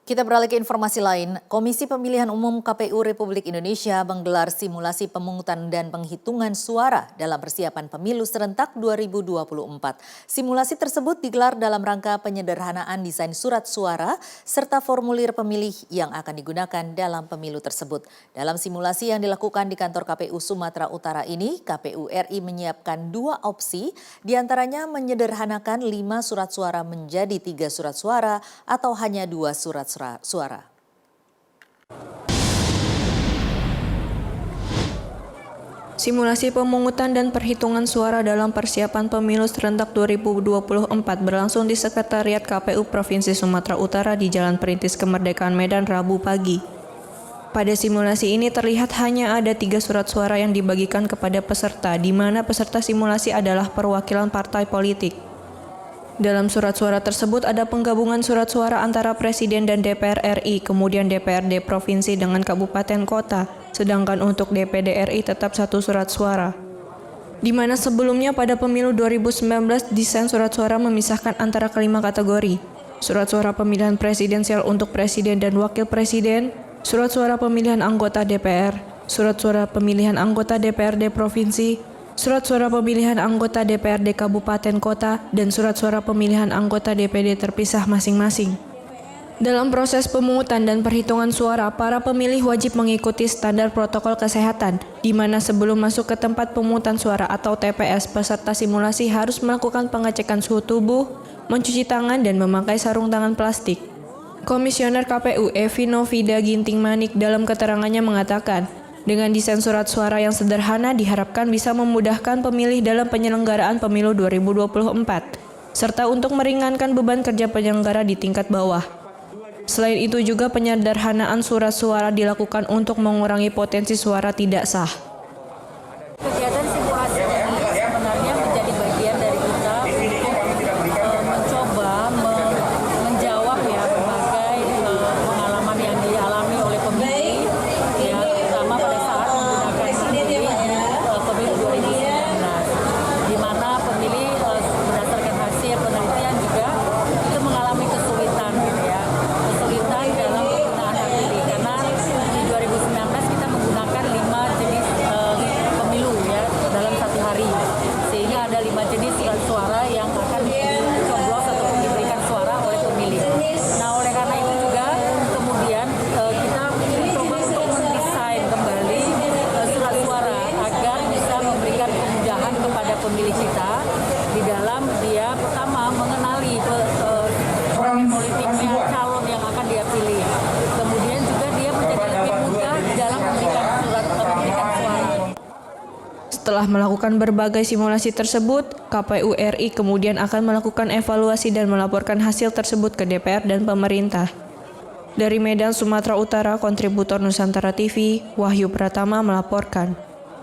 Kita beralih ke informasi lain. Komisi Pemilihan Umum KPU Republik Indonesia menggelar simulasi pemungutan dan penghitungan suara dalam persiapan pemilu serentak 2024. Simulasi tersebut digelar dalam rangka penyederhanaan desain surat suara serta formulir pemilih yang akan digunakan dalam pemilu tersebut. Dalam simulasi yang dilakukan di kantor KPU Sumatera Utara ini, KPU RI menyiapkan 2 opsi, diantaranya menyederhanakan 5 surat suara menjadi 3 surat suara atau hanya 2 surat suara. Simulasi pemungutan dan perhitungan suara dalam persiapan pemilu serentak 2024 berlangsung di Sekretariat KPU Provinsi Sumatera Utara di Jalan Perintis Kemerdekaan Medan Rabu pagi. Pada simulasi ini terlihat hanya ada 3 surat suara yang dibagikan kepada peserta, di mana peserta simulasi adalah perwakilan partai politik. Dalam surat suara tersebut ada penggabungan surat suara antara Presiden dan DPR RI, kemudian DPRD Provinsi dengan Kabupaten Kota, sedangkan untuk DPD RI tetap 1 surat suara. Di mana sebelumnya pada pemilu 2019 desain surat suara memisahkan antara kelima kategori. Surat suara pemilihan presidensial untuk Presiden dan Wakil Presiden, surat suara pemilihan anggota DPR, surat suara pemilihan anggota DPRD Provinsi, surat suara pemilihan anggota DPRD Kabupaten Kota, dan surat suara pemilihan anggota DPD terpisah masing-masing. Dalam proses pemungutan dan perhitungan suara, para pemilih wajib mengikuti standar protokol kesehatan, di mana sebelum masuk ke tempat pemungutan suara atau TPS, peserta simulasi harus melakukan pengecekan suhu tubuh, mencuci tangan, dan memakai sarung tangan plastik. Komisioner KPU Evi Novida Ginting Manik dalam keterangannya mengatakan, dengan desain surat suara yang sederhana diharapkan bisa memudahkan pemilih dalam penyelenggaraan pemilu 2024, serta untuk meringankan beban kerja penyelenggara di tingkat bawah. Selain itu juga penyederhanaan surat suara dilakukan untuk mengurangi potensi suara tidak sah. Kegiatan simulasi ini sebenarnya menjadi bagian dari kita untuk mencoba menjawab ya berbagai pengalaman yang dialami oleh pemilih ya, terutama pada saat menggunakan pemilu 2019, di mana pemilih berdasarkan hasil penelitian juga itu mengalami kesulitan gitu ya, kesulitan dalam penggunaan hak pilih karena di 2019 kita menggunakan 5 jenis pemilu ya dalam 1 hari, sehingga ada 5 jenis surat suara yang akan dicoblos ataupun diberikan suara oleh pemilih. Nah, oleh karena itu juga kemudian kita mencoba untuk mendesain kembali surat suara agar bisa memberikan kemudahan kepada pemilih kita di dalam dia pertama mengenali politiknya, calon yang akan dia pilih. Kemudian juga dia menjadi lebih mudah di dalam memberikan suara. Setelah melakukan berbagai simulasi tersebut, KPU RI kemudian akan melakukan evaluasi dan melaporkan hasil tersebut ke DPR dan pemerintah. Dari Medan, Sumatera Utara, kontributor Nusantara TV, Wahyu Pratama melaporkan.